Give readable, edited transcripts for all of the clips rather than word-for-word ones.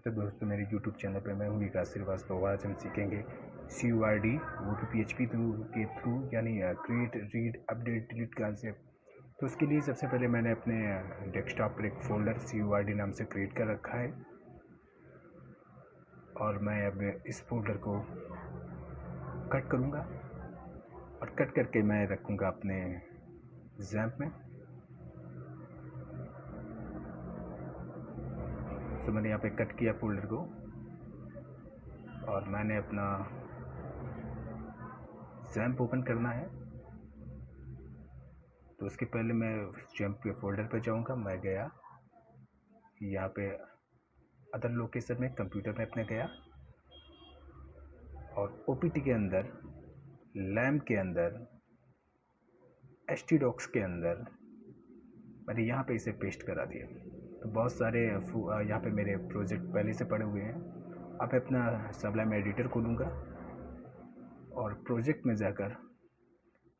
नमस्ते दोस्तों, मेरे YouTube चैनल पे मैं हूँ विकास श्रीवास्तव। आज हम सीखेंगे CURD, वो भी PHP के थ्रू, यानी create, read, update, delete concept. तो उसके लिए सबसे पहले मैंने अपने डेस्कटॉप पर एक फ़ोल्डर CURD नाम से क्रिएट कर रखा है और मैं अब इस फोल्डर को कट करूँगा और कट करके मैं रखूँगा अपने XAMPP में। तो मैंने यहाँ पे कट किया फोल्डर को और मैंने अपना XAMPP ओपन करना है। तो उसके पहले मैं XAMPP के फोल्डर पे जाऊँगा। मैं गया यहाँ पे अदर लोकेशन में, कंप्यूटर में अपने गया और OPT के अंदर, LAMP के अंदर, htdocs के अंदर मैंने यहाँ पे इसे पेस्ट करा दिया। तो बहुत सारे यहाँ पे मेरे प्रोजेक्ट पहले से पड़े हुए हैं। अब अपना सबलाइम एडिटर खोलूँगा और प्रोजेक्ट में जाकर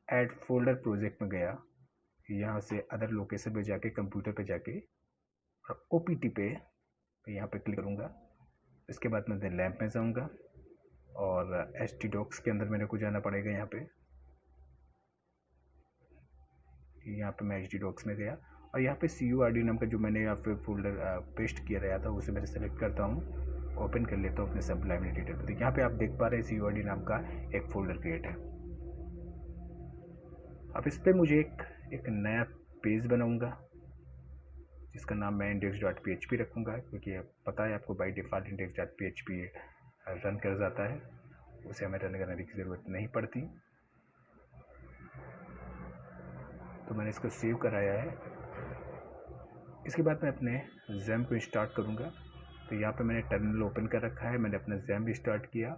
ऐड फोल्डर प्रोजेक्ट में गया। यहाँ से अदर लोकेशन पे जाके, कंप्यूटर पे जाके और OPT पे यहाँ पे क्लिक करूँगा। इसके बाद मैं लैम्प में जाऊँगा और htdocs के अंदर मेरे को जाना पड़ेगा। यहाँ पे मैं htdocs में गया और यहाँ पे CURD नाम का जो मैंने यहाँ पे फोल्डर पेस्ट किया रहा था उसे मैं सेलेक्ट करता हूँ, ओपन कर लेता हूँ अपने सबलाइम एडिटर पर। तो यहाँ पे आप देख पा रहे हैं CURD नाम का एक फ़ोल्डर क्रिएट है। अब इस पर मुझे एक नया पेज बनाऊँगा जिसका नाम मैं index.php रखूँगा, क्योंकि पता है आपको बाई डिफ़ॉल्ट index.php रन कर जाता है, उसे हमें रन करने की ज़रूरत नहीं पड़ती। तो मैंने इसको सेव कराया है। इसके बाद मैं अपने XAMPP को स्टार्ट करूँगा। तो यहाँ पे मैंने टर्मिनल ओपन कर रखा है। मैंने अपना XAMPP स्टार्ट किया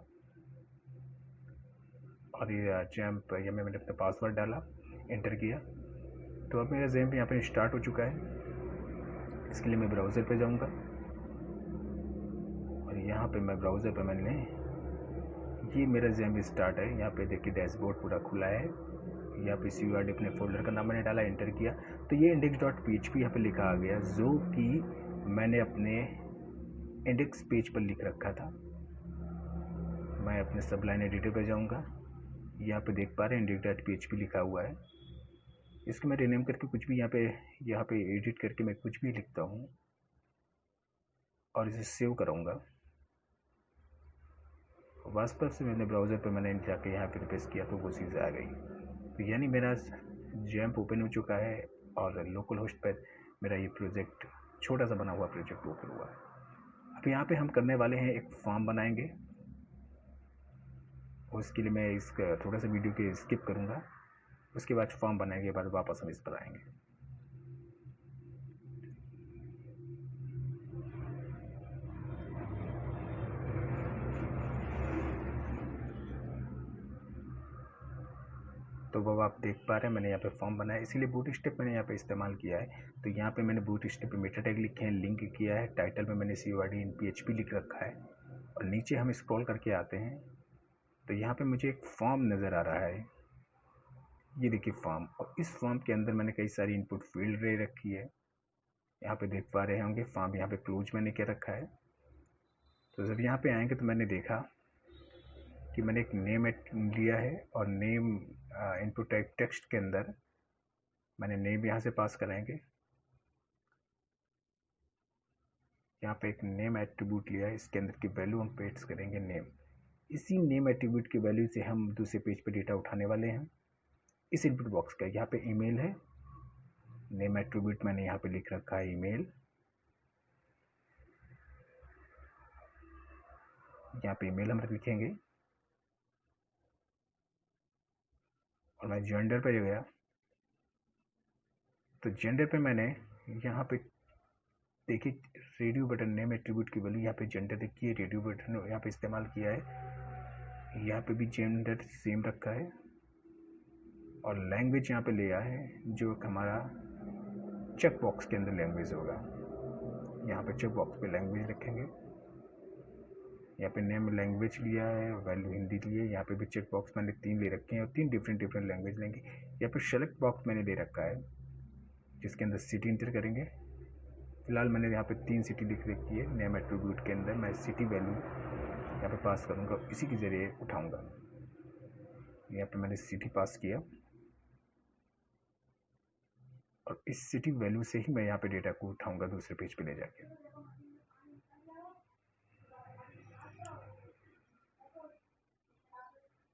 और ये XAMPP ये मैंने अपना पासवर्ड डाला, एंटर किया। तो अब मेरा XAMPP यहाँ पे स्टार्ट हो चुका है। इसके लिए मैं ब्राउज़र पे जाऊँगा और यहाँ पे मैं ब्राउज़र पे मैंने ये मेरा XAMPP स्टार्ट है। यहाँ पे देखिए डैशबोर्ड पूरा खुला है। यहाँ पे CURD अपने फोल्डर का नाम मैंने डाला, एंटर किया तो ये index.php यहाँ पे लिखा आ गया, जो कि मैंने अपने इंडेक्स पेज पर लिख रखा था। मैं अपने सबलाइन एडिटर पर जाऊँगा। यहाँ पे देख पा रहे हैं index.php लिखा हुआ है। इसको मैं रीनेम करके कुछ भी यहाँ पे एडिट करके मैं कुछ भी लिखता हूँ और इसे सेव कराऊँगा। वास्तव से मैंने ब्राउज़र पे मैंने जाके यहाँ पे रिप्लेस किया तो वो चीज़ आ गई। तो यानी मेरा XAMPP ओपन हो चुका है और लोकल होस्ट पर मेरा ये प्रोजेक्ट, छोटा सा बना हुआ प्रोजेक्ट ओपन हुआ है। अब यहाँ पे हम करने वाले हैं, एक फॉर्म बनाएंगे। उसके लिए मैं इसका थोड़ा सा वीडियो के स्किप करूँगा। उसके बाद फॉर्म बनाने के बाद वापस हम इस पर आएंगे। तो वो आप देख पा रहे हैं मैंने यहाँ पे फॉर्म बनाया, इसीलिए बूटस्ट्रैप मैंने यहाँ पे इस्तेमाल किया है। तो यहाँ पे मैंने बूटस्ट्रैप पे मेटा टैग लिखे हैं, लिंक किया है, टाइटल में मैंने CURD इन PHP लिख रखा है और नीचे हम स्क्रॉल करके आते हैं तो यहाँ पे मुझे एक फॉर्म नज़र आ रहा है। ये देखिए फॉर्म, और इस फॉर्म के अंदर मैंने कई सारी इनपुट फील्ड दे रखी है। यहाँ पे देख पा रहे होंगे फॉर्म यहाँ पे क्लोज मैंने क्या रखा है। तो जब यहाँ पे आएंगे तो मैंने देखा कि मैंने एक नेम लिया है और नेम इनपुट टाइप टेक्स्ट के अंदर मैंने नेम यहाँ से पास कराएंगे। यहाँ पे एक नेम एट्रीब्यूट लिया है, इसके अंदर की वैल्यू हम पेस्ट करेंगे नेम। इसी नेम एट्रीब्यूट की वैल्यू से हम दूसरे पेज पे डेटा उठाने वाले हैं। इस इनपुट बॉक्स का यहाँ पे ईमेल है, नेम एट्रीब्यूट मैंने यहाँ पे लिख रखा है ईमेल। यहाँ पे ईमेल हम लिखेंगे और मैं जेंडर पे गया तो जेंडर पे मैंने यहाँ पे देखिए रेडियो बटन नेम एट्रीब्यूट की वैल्यू यहाँ पे जेंडर देखिए, रेडियो बटन यहाँ पे इस्तेमाल किया है। यहाँ पे भी जेंडर सेम रखा है और लैंग्वेज यहाँ पे लिया है जो हमारा चेक बॉक्स के अंदर लैंग्वेज होगा। यहाँ पे चेक बॉक्स पे लैंग्वेज रखेंगे। यहाँ पे नेम लैंग्वेज लिया है, वैल्यू हिंदी लिए। यहाँ पे भी चेक बॉक्स मैंने 3 ले रखे हैं और 3 डिफरेंट लैंग्वेज लेंगे। यहाँ पे सेलेक्ट बॉक्स मैंने दे रखा है जिसके अंदर सिटी इंटर करेंगे, फिलहाल मैंने यहाँ पे 3 सिटी लिख रखी है। नेम एट्रीब्यूट के अंदर मैं सिटी वैल्यू यहाँ पे पास करूँगा, इसी के ज़रिए उठाऊँगा। यहाँ पे मैंने सिटी पास किया और इस सिटी वैल्यू से ही मैं यहाँ पे डेटा को उठाऊँगा दूसरे पेज पे ले जाके।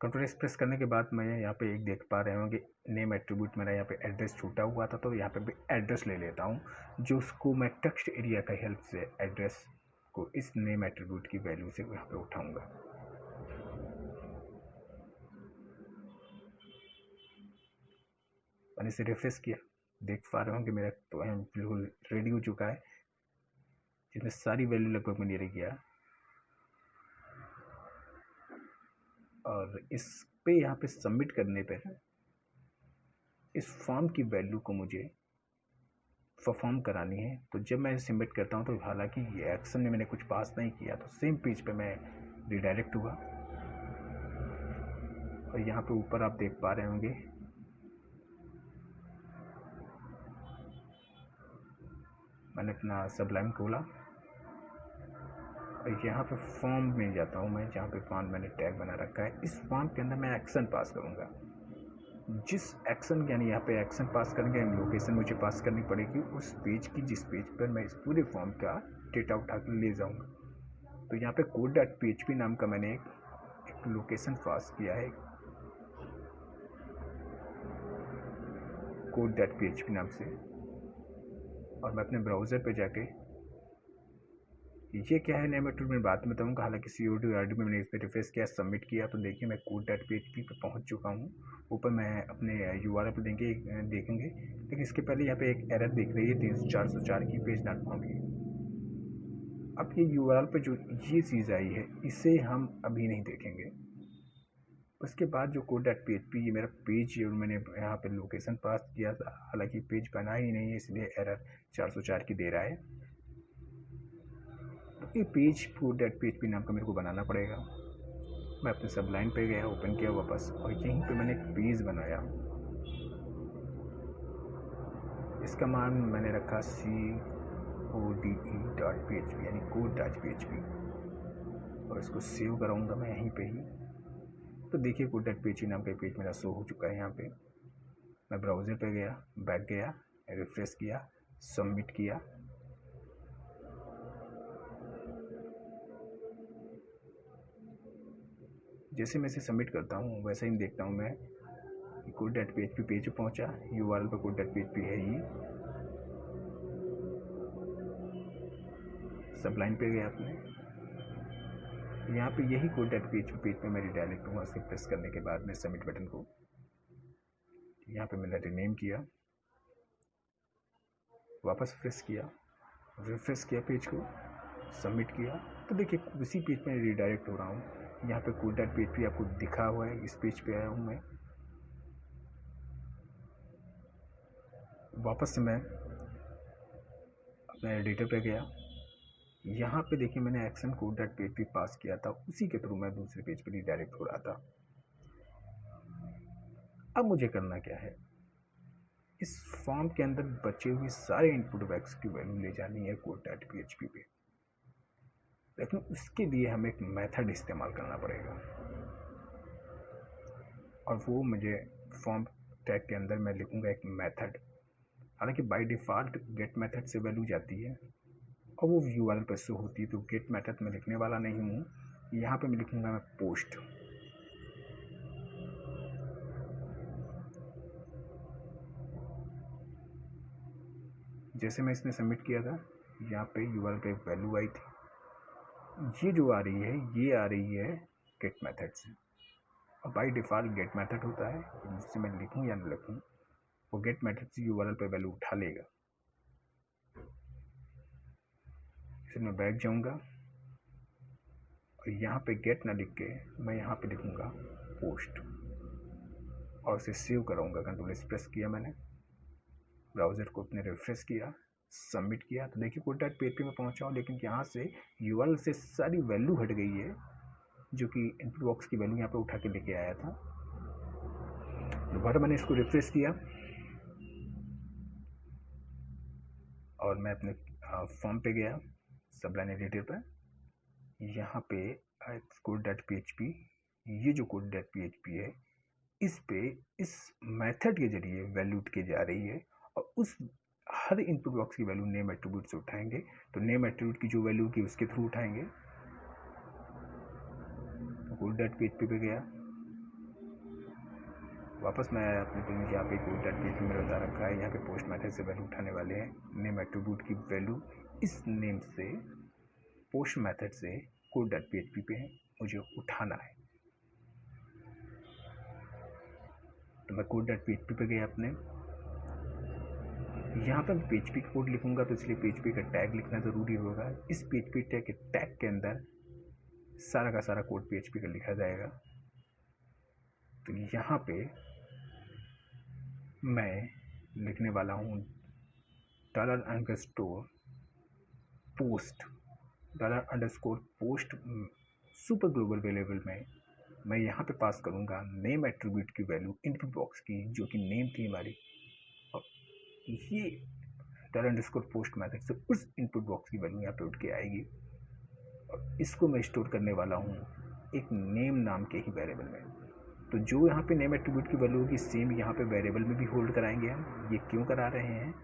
कंट्रोल एस प्रेस करने के बाद मैं यहाँ पे एक देख पा रहे होंगे नेम एट्रीब्यूट मेरा यहाँ पे एड्रेस छूटा हुआ था, तो यहाँ पे भी एड्रेस ले लेता हूँ, जो उसको मैं टेक्स्ट एरिया का हेल्प से एड्रेस को इस नेम एट्रीब्यूट की वैल्यू से यहाँ पे उठाऊंगा। मैंने इसे रिफ्रेश किया, देख पा रहे होंगे मेरा तो बिल्कुल रेडी हो चुका है, जिसमें सारी वैल्यू लगभग मैंने ले गया। और इस पे यहाँ पे सबमिट करने पे इस फॉर्म की वैल्यू को मुझे परफॉर्म करानी है। तो जब मैं सबमिट करता हूँ तो हालांकि ये एक्शन में मैंने कुछ पास नहीं किया, तो सेम पेज पे मैं रिडायरेक्ट हुआ। और यहाँ पे ऊपर आप देख पा रहे होंगे मैंने अपना सबलाइन खोला और यहाँ पे फॉर्म में जाता हूँ मैं, जहाँ पे फॉर्म मैंने टैग बना रखा है। इस फॉर्म के अंदर मैं एक्शन पास करूँगा। जिस एक्शन यानी यहाँ पे एक्शन पास करेंगे, लोकेशन मुझे पास करनी पड़ेगी उस पेज की, जिस पेज पर मैं इस पूरे फॉर्म का डेटा उठा कर ले जाऊँगा। तो यहाँ पे code.php नाम का मैंने एक लोकेशन पास किया है, code.php नाम से। और मैं अपने ब्राउज़र पे जाके ये क्या है नेम एट्रीब्यूट में बात में बताऊँगा। हालांकि COD में मैंने इस पर रिफ्रेश किया, सबमिट किया, तो देखिए मैं code.php पे पहुँच चुका हूँ। ऊपर मैं अपने URL पे देखेंगे, लेकिन इसके पहले यहाँ पे एक एरर दिख रही है 304 की, पेज नॉट फाउंड की। अब ये URL पे जो ये चीज़ आई है इसे हम अभी नहीं देखेंगे। उसके बाद जो code.php, ये मेरा पेज और मैंने यहाँ पे लोकेशन पास किया था, हालांकि पेज बना ही नहीं है इसलिए एरर 404 की दे रहा है। ये पेज code.php नाम का मेरे को बनाना पड़ेगा। मैं अपने सबलाइन पे गया, ओपन किया वापस, और यहीं पे मैंने एक पेज बनाया। इसका मान मैंने रखा code.php यानी code.php, और इसको सेव कराऊंगा मैं यहीं पे ही। तो देखिए code.php नाम का पेज मेरा शो हो चुका है। यहाँ पे मैं ब्राउज़र पे गया, बैक गया, रिफ्रेश किया, सबमिट किया। जैसे मैं इसे सबमिट करता हूँ वैसे ही देखता हूँ मैं code.php पेज पे पहुँचा, URL पर code.php है ही। सबलाइन पे गया अपने, यहाँ पे यही code.php पेज पे मैं रिडायरेक्ट हूँ। उसे प्रेस करने के बाद में सबमिट बटन को यहाँ पे मैंने रीनेम किया, वापस रिफ्रेश किया पेज को, सबमिट किया। तो देखिए उसी पेज पे रिडायरेक्ट हो रहा हूँ। यहाँ पे code.php आपको दिखा हुआ है, इस पेज पे आया हूँ मैं। वापस से मैं अपने एडिटर पे गया, यहाँ पे देखिए मैंने एक्शन code.php पास किया था, उसी के थ्रू मैं दूसरे पेज पे रिडायरेक्ट हो रहा था। अब मुझे करना क्या है, इस फॉर्म के अंदर बचे हुए सारे इनपुट वैक्स की वैल्यू ले जानी है code.php पे, लेकिन उसके लिए हमें एक मेथड इस्तेमाल करना पड़ेगा। और वो मुझे फॉर्म टैग के अंदर मैं लिखूँगा एक मेथड। हालांकि बाय डिफ़ॉल्ट गेट मेथड से वैल्यू जाती है और वो URL पर शो होती है, तो गेट मेथड में लिखने वाला नहीं हूँ। यहाँ पे मैं लिखूँगा मैं पोस्ट। जैसे मैं इसने सबमिट किया था, यहाँ पे URL पे वैल्यू आई थी, ये जो आ रही है ये आ रही है गेट मेथड से। और बाय डिफ़ॉल्ट गेट मेथड होता है, जिससे मैं लिखूँ या न लिखूँ वो गेट मेथड से URL पे वैल्यू उठा लेगा। फिर मैं बैक जाऊँगा और यहाँ पे गेट ना लिख के मैं यहाँ पे लिखूँगा पोस्ट और उसे सेव कराऊँगा। कंट्रोल एस प्रेस किया मैंने, ब्राउज़र को अपने रिफ्रेश किया, सबमिट किया। तो देखिए code.php में पहुँचा हूँ, लेकिन यहाँ से URL से सारी वैल्यू हट गई है, जो कि इनपुट बॉक्स की वैल्यू यहाँ पे उठा के लेके आया था। दोबारा मैंने इसको रिफ्रेश किया और मैं अपने फॉर्म पे गया, सबलाइन एडिटर पर, यहाँ पे कोड डॉट PHP, ये जो कोड डॉट PHP है इस पे इस मेथड के जरिए वैल्यू की जा रही है और उस हर इनपुट बॉक्स की वैल्यू नेम एट्रीब्यूट से उठाएंगे। तो नेम एट्रीब्यूट की जो वैल्यू की उसके थ्रू उठाएंगे। कोड डॉट PHP पे गया, वापस मैं आया अपने पेज, यहाँ पे कोड डॉट PHP में बता रखा है, यहाँ पे पोस्ट मेथड से वैल्यू उठाने वाले हैं। नेम एट्रीब्यूट की वैल्यू इस नेम से पोस्ट मेथड से कोड डॉट PHP पे है, मुझे उठाना है। तो मैं कोड डॉट PHP पे गया अपने, यहाँ पर PHP का कोड लिखूंगा तो इसलिए PHP का टैग लिखना ज़रूरी होगा। इस PHP टैग के अंदर सारा का सारा कोड PHP का लिखा जाएगा। तो यहाँ पे मैं लिखने वाला हूँ $_post सुपर ग्लोबल वेरिएबल में मैं यहाँ पे पास करूँगा नेम एट्रीब्यूट की वैल्यू इनपुट बॉक्स की, जो कि नेम थी हमारी, और ये $_post मेथड से उस इनपुट बॉक्स की वैल्यू यहाँ पे उठ के आएगी और इसको मैं स्टोर करने वाला हूँ एक नेम नाम के ही वेरिएबल में। तो जो यहाँ पे नेम एट्रीब्यूट की वैल्यू होगी सेम यहाँ पे वेरिएबल में भी होल्ड कराएंगे हम। ये क्यों करा रहे हैं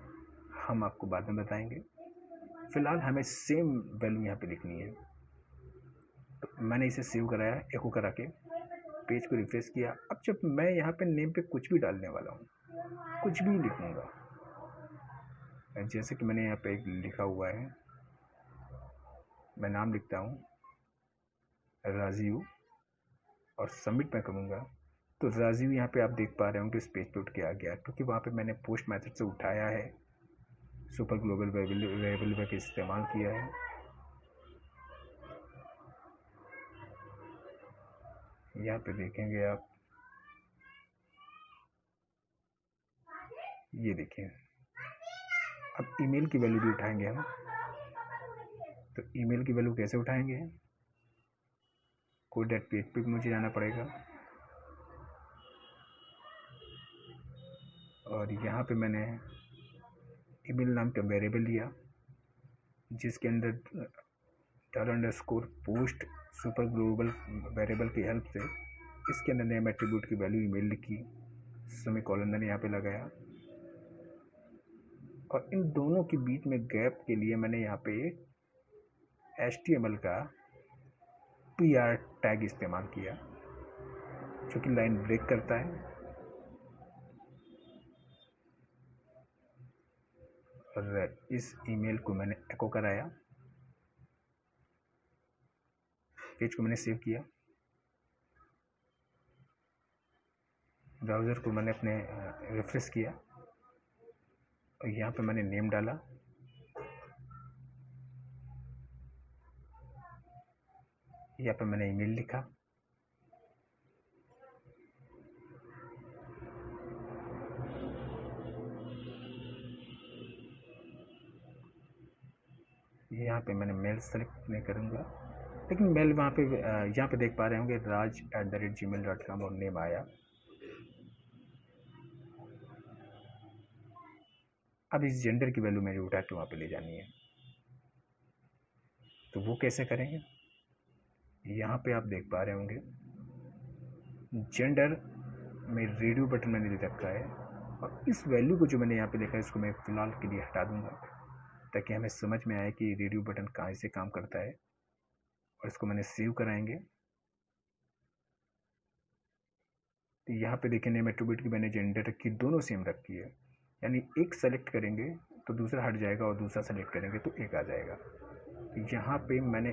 हम आपको बाद में बताएंगे, फिलहाल हमें सेम वैल्यू यहाँ पे लिखनी है। तो मैंने इसे सेव कराया, एको करा के पेज को रिफ्रेश किया। अब जब मैं यहाँ पे नेम पे कुछ भी डालने वाला हूँ, कुछ भी लिखूँगा, जैसे कि मैंने यहाँ पे एक लिखा हुआ है, मैं नाम लिखता हूँ राजीव और सबमिट मैं करूँगा। तो राजीव यहाँ पे आप देख पा रहे होंगे इस पेज पे उठ के आ गया, क्योंकि वहाँ पे मैंने पोस्ट मेथड से उठाया है, सुपर ग्लोबल वेरिएबल का इस्तेमाल किया है। यहाँ पे देखेंगे आप, ये देखिए, अब ईमेल की वैल्यू भी उठाएंगे हम। तो ईमेल की वैल्यू कैसे उठाएंगे, कोड डॉट PHP पे मुझे जाना पड़ेगा और यहाँ पे मैंने ईमेल नाम का वेरिएबल लिया, जिसके अंदर $_post सुपर ग्लोबल वेरिएबल की हेल्प से इसके अंदर नेम एट्रीब्यूट की वैल्यू ईमेल लिखी, सेमीकोलन मैंने यहाँ पे लगाया और इन दोनों के बीच में गैप के लिए मैंने यहाँ पे HTML का PR टैग इस्तेमाल किया, जो कि लाइन ब्रेक करता है। और इस ईमेल को मैंने एको कराया, पेज को मैंने सेव किया, ब्राउज़र को मैंने अपने रिफ्रेश किया और यहाँ पे मैंने नेम डाला, यहाँ पे मैंने ईमेल लिखा, यहाँ पे मैंने मेल सेलेक्ट नहीं करूँगा, लेकिन मेल वहाँ पे यहाँ पे देख पा रहे होंगे raj@gmail.com और नेम आया। अब इस जेंडर की वैल्यू मेरी उठा के वहाँ पे ले जानी है, तो वो कैसे करेंगे, यहाँ पे आप देख पा रहे होंगे जेंडर में रेडियो बटन मैंने दे रखा है और इस वैल्यू को जो मैंने यहाँ पे लिखा है इसको मैं फ़िलहाल के लिए हटा दूँगा, ताकि हमें समझ में आए कि रेडियो बटन कहाँ से काम करता है। और इसको मैंने सेव कराएंगे। तो यहाँ पे देखिए नेम एट्रीब्यूट की मैंने जेंडर रखी, दोनों सेम रखी है, यानी एक सेलेक्ट करेंगे तो दूसरा हट जाएगा और दूसरा सेलेक्ट करेंगे तो एक आ जाएगा। तो यहाँ पे मैंने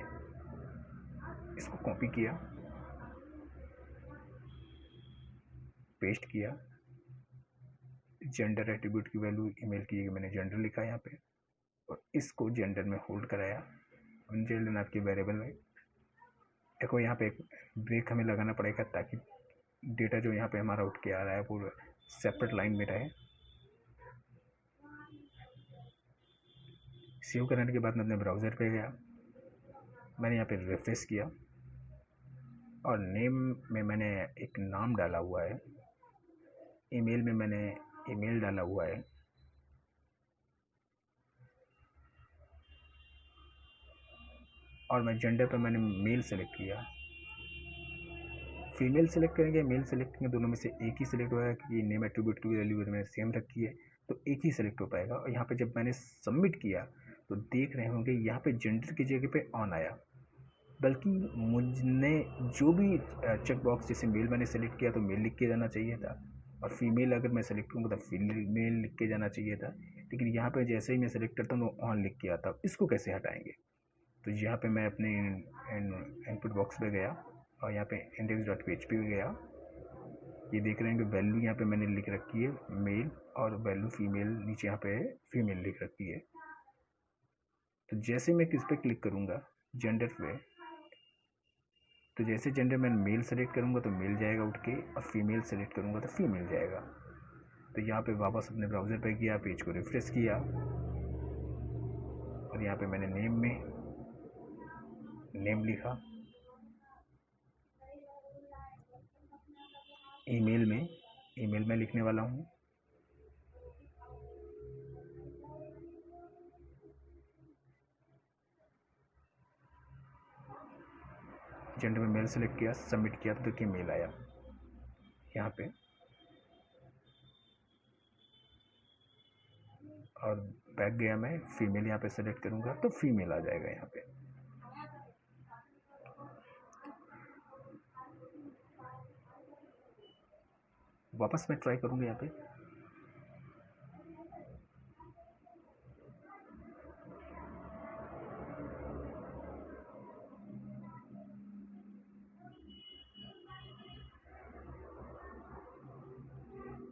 इसको कॉपी किया, पेस्ट किया, जेंडर एट्रीब्यूट की वैल्यू ईमेल की मैंने जेंडर लिखा यहाँ पे और इसको जेंडर में होल्ड कराया जेंडर नाम के वेरिएबल में। देखो यहाँ पे एक ब्रेक हमें लगाना पड़ेगा ताकि डेटा जो यहाँ पे हमारा उठ के आ रहा है वो सेपरेट लाइन में रहे। सेव करने के बाद मैं अपने ब्राउज़र पे गया, मैंने यहाँ पे रिफ्रेश किया और नेम में मैंने एक नाम डाला हुआ है, ईमेल में मैंने ईमेल डाला हुआ है, और मैं जेंडर पे मैंने मेल सेलेक्ट किया। फीमेल सेलेक्ट करेंगे, मेल सेलेक्ट करेंगे, दोनों में से एक ही सेलेक्ट होगा क्योंकि नेम एट्रीब्यूट की वैल्यू मैंने सेम रखी है, तो एक ही सेलेक्ट हो पाएगा। और यहाँ पे जब मैंने सबमिट किया तो देख रहे होंगे यहाँ पे जेंडर की जगह पे ऑन आया, बल्कि मुझने जो भी चेक बॉक्स, जैसे मेल मैंने सेलेक्ट किया तो मेल लिख के जाना चाहिए था, और फीमेल अगर मैं सेलेक्ट करूँगा तो फीमेल लिख के जाना चाहिए था, लेकिन यहाँ पे जैसे ही मैं सेलेक्ट करता हूँ तो ऑन लिख के आता। इसको कैसे हटाएंगे? तो यहाँ पे मैं अपने इनपुट बॉक्स पे गया और यहाँ पे index.php पे गया। ये देख रहे हैं कि वैल्यू यहाँ पे मैंने लिख रखी है मेल, और वैल्यू फीमेल नीचे यहाँ पे फीमेल लिख रखी है। तो जैसे मैं किस पे क्लिक करूँगा जेंडर पे, तो जैसे जेंडर मैं मेल सेलेक्ट करूँगा तो मेल जाएगा उठ के, और फीमेल सेलेक्ट करूँगा तो फीमेल जाएगा। तो यहाँ पे वापस अपने ब्राउज़र पे गया, पेज को रिफ्रेश किया, और यहाँ पे मैंने नेम में नेम लिखा, ईमेल में लिखने वाला हूँ, जेंडर में मेल सेलेक्ट किया, सबमिट किया तो देखिए मेल आया यहाँ पे, और बैक गया मैं, फीमेल यहाँ पे सेलेक्ट करूँगा तो फीमेल आ जाएगा यहाँ पे। वापस मैं ट्राई करूँगा यहाँ पे,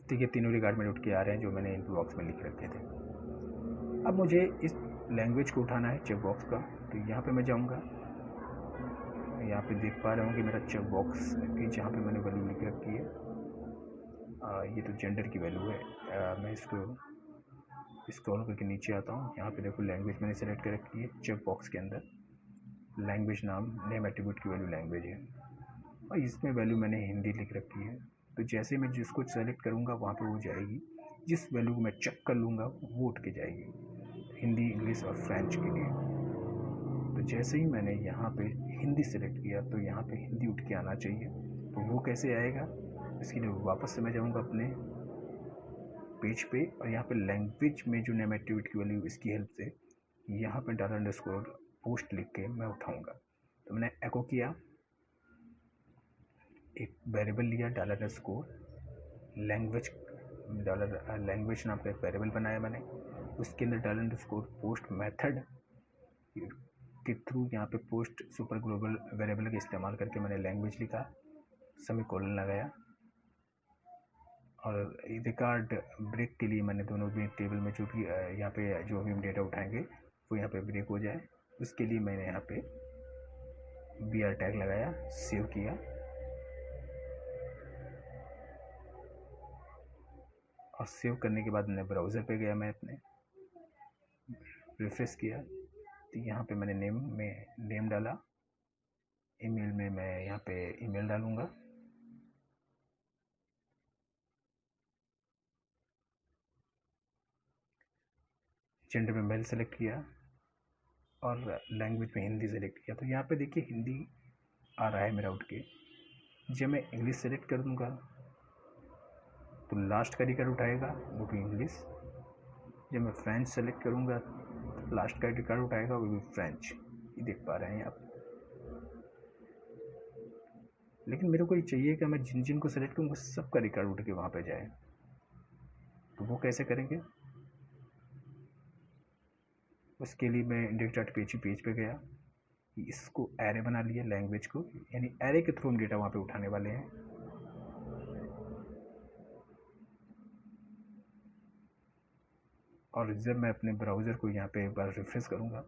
देखिए तीनों रिगार्ड में उठ के आ रहे हैं जो मैंने इनपुट बॉक्स में लिख रखे थे। अब मुझे इस लैंग्वेज को उठाना है चेक बॉक्स का, तो यहाँ पे मैं जाऊँगा, यहाँ पे देख पा रहे होंगे मेरा चेक बॉक्स की जहाँ पे मैंने वैल्यू लिख रखी है, ये तो जेंडर की वैल्यू है। मैं इसको स्क्रॉल करके नीचे आता हूँ, यहाँ पे देखो लैंग्वेज मैंने सेलेक्ट कर रखी है, चेक बॉक्स के अंदर लैंग्वेज नाम, नेम एट्रीब्यूट की वैल्यू लैंग्वेज है, और इसमें वैल्यू मैंने हिंदी लिख रखी है। तो जैसे मैं जिसको सेलेक्ट करूँगा वहाँ पे वो जाएगी, जिस वैल्यू को मैं चेक कर लूँगा वो उठ के जाएगी, हिंदी, इंग्लिश और फ्रेंच के लिए। तो जैसे ही मैंने यहाँ पे हिंदी सेलेक्ट किया तो यहाँ पे हिंदी उठ के आना चाहिए, तो वो कैसे आएगा? इसके लिए वापस से मैं जाऊँगा अपने पेज पे, और यहाँ पे लैंग्वेज में जो नेम एट्रीब्यूट की वैल्यू, इसकी हेल्प से यहाँ पे $_ लिख के मैं उठाऊँगा। तो मैंने एको किया, एक वेरिएबल लिया $_ लैंग्वेज, लैंग्वेज नाम का एक वेरिएबल बनाया मैंने, उसके अंदर $_ पोस्ट मेथड के थ्रू यहाँ पे पोस्ट सुपर ग्लोबल वेरिएबल का इस्तेमाल करके मैंने लैंग्वेज लिखा, सेमीकोलन लगाया, और रिकॉर्ड ब्रेक के लिए मैंने दोनों भी टेबल में जो भी यहाँ पे जो भी हम डेटा उठाएंगे वो यहाँ पे ब्रेक हो जाए, उसके लिए मैंने यहाँ पे BR टैग लगाया, सेव किया, और सेव करने के बाद मैंने ब्राउज़र पे गया, मैं अपने रिफ्रेश किया, तो यहाँ पे मैंने नेम डाला, ईमेल में मैं यहाँ पे ईमेल डालूँगा, जेंडर में मेल सेलेक्ट किया, और लैंग्वेज में हिंदी सेलेक्ट किया। तो यहाँ पे देखिए हिंदी आ रहा है मेरा उठ के। जब मैं इंग्लिश सेलेक्ट कर दूँगा तो लास्ट का रिकॉर्ड उठाएगा, वो भी इंग्लिश। जब मैं फ्रेंच सेलेक्ट करूँगा तो लास्ट का रिकॉर्ड उठाएगा, वो भी फ्रेंच। ये देख पा रहे हैं आप। लेकिन मेरे को ये चाहिए कि मैं जिन जिन को सेलेक्ट करूँगा सबका रिकॉर्ड उठ के वहाँ पे जाए, तो वो कैसे करेंगे? उसके लिए मैं index.php पेज पे गया, इसको एरे बना लिया लैंग्वेज को, यानी एरे के थ्रू हम डेटा वहाँ पे उठाने वाले हैं। और जब मैं अपने ब्राउज़र को यहाँ पे एक बार रिफ्रेश करूँगा,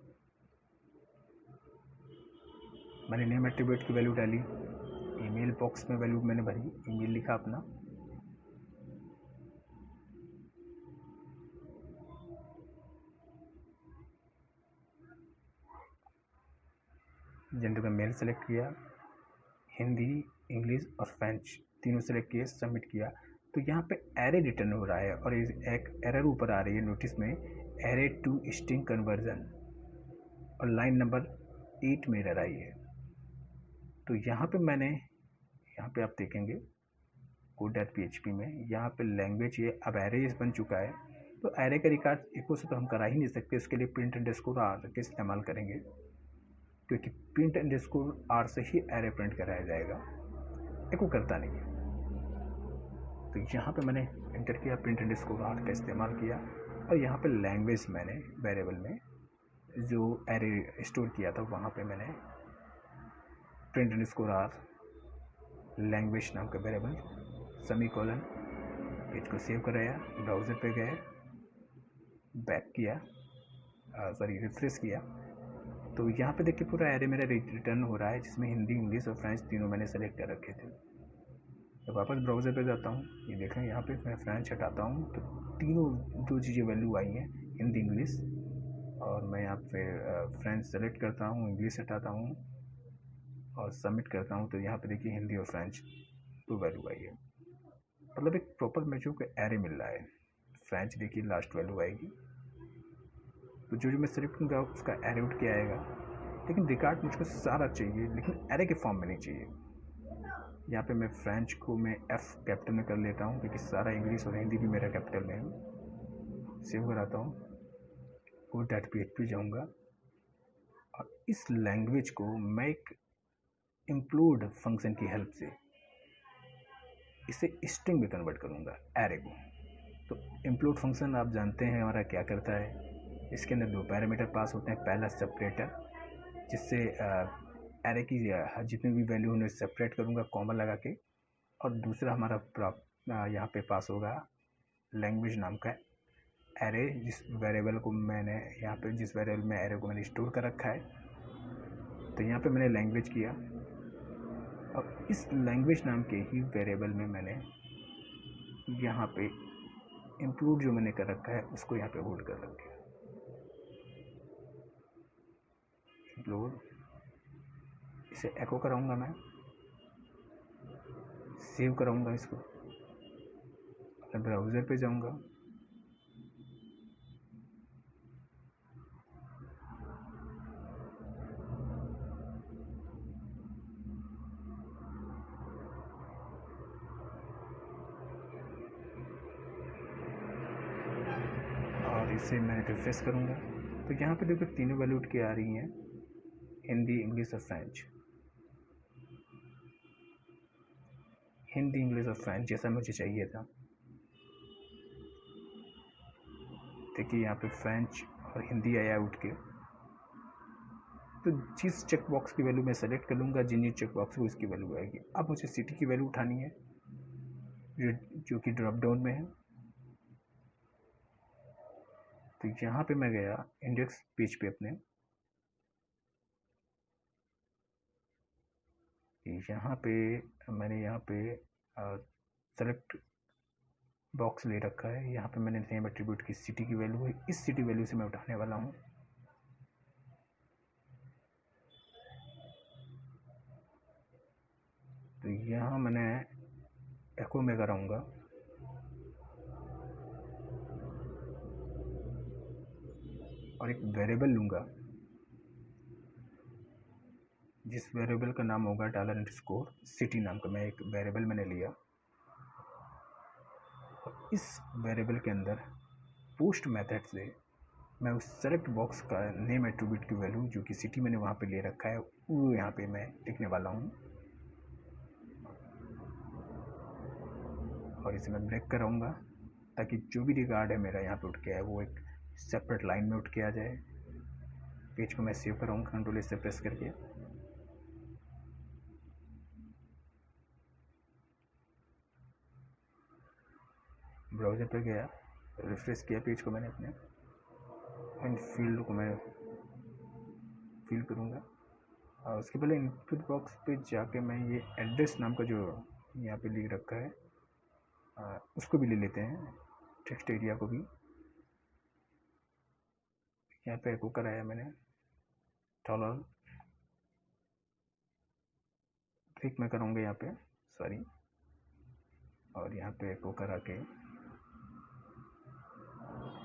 मैंने नेम एट्रीब्यूट की वैल्यू डाली, ईमेल बॉक्स में वैल्यू मैंने भरी, ईमेल लिखा अपना, जेंडर का मेल सेलेक्ट किया, हिंदी, इंग्लिश और फ्रेंच तीनों सेलेक्ट किए, सबमिट किया। तो यहाँ पे एरे रिटर्न हो रहा है, और एक एरर ऊपर आ रही है नोटिस में, एरे टू स्ट्रिंग कन्वर्जन, और लाइन नंबर 8 में एरर आई है। तो यहाँ पे आप देखेंगे code.php में यहाँ पे लैंग्वेज ये अब एरे बन चुका है। तो एरे का रिकॉर्ड एको से तो हम करा ही नहीं सकते, इसके लिए प्रिंट अंडरस्कोर आर का इस्तेमाल करेंगे, क्योंकि प्रिंट अंडरस्कोर आर से ही एरे प्रिंट कराया जाएगा, एको करता नहीं है। तो यहाँ पे मैंने इंटर किया, प्रिंट अंडरस्कोर आर का इस्तेमाल किया, और यहाँ पे लैंग्वेज मैंने वेरिएबल में जो एरे स्टोर किया था वहाँ पे मैंने प्रिंट अंडरस्कोर आर लैंग्वेज नाम का वेरिएबल सेमीकोलन, पेज को सेव कराया, ब्राउज़र पे गए, बैक किया, रिफ्रेश किया। तो यहाँ पे देखिए पूरा एरे मेरा रिटर्न हो रहा है, जिसमें हिंदी, इंग्लिश और फ्रेंच तीनों मैंने सेलेक्ट कर रखे थे। तो वापस ब्राउज़र पे जाता हूँ, ये देखें यहाँ पे मैं फ्रेंच हटाता हूँ तो तीनों दो चीज़ें वैल्यू आई हैं, हिंदी, इंग्लिश, और मैं यहाँ पे फ्रेंच सेलेक्ट करता हूँ, इंग्लिश हटाता हूँ और सबमिट करता हूँ। तो यहाँ पे देखिए हिंदी और फ्रेंच तो वैल्यू आई है, मतलब एक प्रॉपर मेजर का एरे मिल रहा है। फ्रेंच देखिए लास्ट वैल्यू आएगी, तो जो मैं सेलेक्ट करूँगा उसका एरे उठ के आएगा, लेकिन रिकॉर्ड मुझको सारा चाहिए, लेकिन एरे के फॉर्म में नहीं चाहिए। यहाँ पे मैं फ्रेंच को मैं एफ कैपिटल में कर लेता हूँ, क्योंकि सारा इंग्लिश और हिंदी भी मेरा कैपिटल में है। सेव कराता हूँ, code.php जाऊँगा, और इस लैंग्वेज को मैं एक इंक्लूड फंक्शन की हेल्प से इसे स्ट्रिंग में कन्वर्ट करूँगा, एरे को। तो इंक्लूड फंक्शन आप जानते हैं हमारा क्या करता है, इसके अंदर दो पैरामीटर पास होते हैं, पहला सेपरेटर, जिससे एरे की जितनी भी वैल्यू उन्हें सेपरेट करूँगा कॉमा लगा के, और दूसरा हमारा यहाँ पे पास होगा लैंग्वेज नाम का एरे, जिस वेरिएबल को मैंने यहाँ पे जिस वेरिएबल में एरे को मैंने स्टोर कर रखा है। तो यहाँ पे मैंने लैंग्वेज किया, और इस लैंग्वेज नाम के ही वेरिएबल में मैंने यहाँ पे इंक्लूड जो मैंने कर रखा है उसको यहाँ पे होल्ड कर रखा है, इंक्लूड। इसे एको कराऊंगा, मैं सेव कराऊंगा, इसको अपने ब्राउज़र पे जाऊंगा, और इसे मैं रिफ्रेश करूंगा। तो यहाँ पे देखो तीनों वैल्यू उठ के आ रही हैं, हिंदी, इंग्लिश और फ्रेंच। हिंदी, इंग्लिश और फ्रेंच जैसा मुझे चाहिए था। देखिए यहाँ पे फ्रेंच और हिंदी आया उठ के। तो जिस चेक बॉक्स की वैल्यू मैं सेलेक्ट कर लूँगा, जिन चेक बॉक्स को इसकी वैल्यू आएगी। अब मुझे सिटी की वैल्यू उठानी है, जो कि ड्रॉप डाउन में है। तो यहाँ पे मैं गया इंडेक्स पेज पे अपने, यहाँ पे मैंने यहाँ पे सेलेक्ट बॉक्स ले रखा है। यहाँ पे मैंने नेम एट्रीब्यूट की सिटी की वैल्यू है, इस सिटी वैल्यू से मैं उठाने वाला हूँ। तो यहाँ मैंने एको में कराऊंगा, और एक वेरिएबल लूँगा जिस वेरिएबल का नाम होगा $_ नाम का। मैं एक वेरिएबल मैंने लिया, और इस वेरिएबल के अंदर पोस्ट मेथड से मैं उस सेलेक्ट बॉक्स का नेम एट्रीब्यूट की वैल्यू जो कि सिटी मैंने वहाँ पे ले रखा है वो यहाँ पे मैं लिखने वाला हूँ, और इसे मैं ब्रेक कराऊंगा ताकि जो भी रिकॉर्ड है मेरा यहाँ पे उठ के आए वो एक सेपरेट लाइन में उठ के आ जाए। पेज को मैं सेव कराऊंगा कंट्रोल से प्रेस करके। ब्राउज़र पे गया, रिफ्रेश किया पेज को मैंने अपने, इन फील्ड को मैं फिल करूँगा, और उसके पहले इनपुट बॉक्स पे जाके मैं ये एड्रेस नाम का जो यहाँ पे लिख रखा है उसको भी ले लेते हैं, टेक्स्ट एरिया को भी। यहाँ पे एको कराया मैंने $, क्लिक मैं करूँगा यहाँ पे, सॉरी, और यहाँ पे एको करा के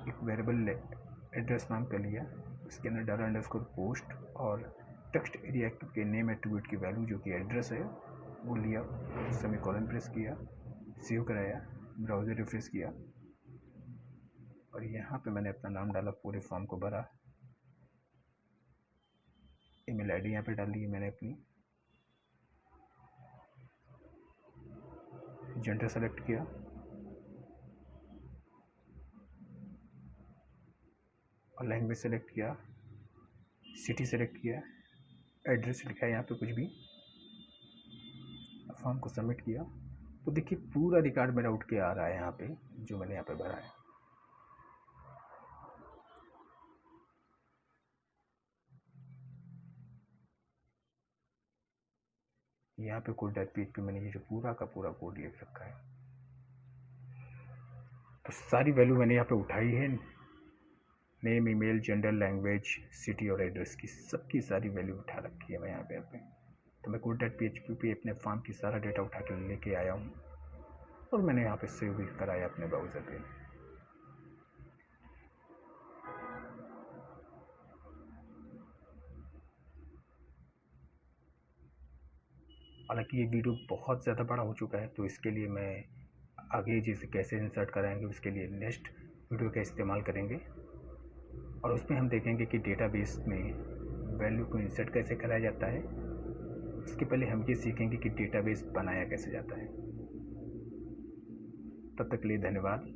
एक वेरिएबल एड्रेस नाम का लिया, उसके अंदर $_ पोस्ट और टेक्स्ट एरिया के नेम एट्रीब्यूट की वैल्यू जो कि एड्रेस है वो लिया, सेमीकोलन प्रेस किया, सेव कराया, ब्राउज़र रिफ्रेश किया और यहाँ पे मैंने अपना नाम डाला, पूरे फॉर्म को भरा, ईमेल आईडी यहाँ पे डाल दी मैंने अपनी, जेंडर सेलेक्ट किया और लैंग्वेज सेलेक्ट किया, सिटी सेलेक्ट किया, एड्रेस लिखा है यहाँ पे कुछ भी, फॉर्म को सबमिट किया। तो देखिए पूरा रिकॉर्ड मेरा उठ के आ रहा है यहाँ पे, जो मैंने यहाँ पे भरा है। यहाँ पे कोड डॉट PHP मैंने ये जो पूरा का पूरा कोड लिख रखा है। तो सारी वैल्यू मैंने यहाँ पे उठाई है, name, email, gender, language, city और एड्रेस की सबकी सारी वैल्यू उठा रखी है मैं यहाँ पे। तो मैं कोड डॉट PHP पे अपने फॉर्म की सारा डेटा उठा के लेके आया हूँ और मैंने यहाँ पे सेव भी कराया अपने ब्राउज़र पे। हालांकि ये वीडियो बहुत ज़्यादा बड़ा हो चुका है, तो इसके लिए मैं आगे जैसे कैसे इंसर्ट कराएंगे उसके लिए नेक्स्ट वीडियो का इस्तेमाल करेंगे और उसमें हम देखेंगे कि डेटाबेस में वैल्यू को इंसर्ट कैसे कराया जाता है। इसके पहले हम ये सीखेंगे कि डेटाबेस बनाया कैसे जाता है। तब तक के लिए धन्यवाद।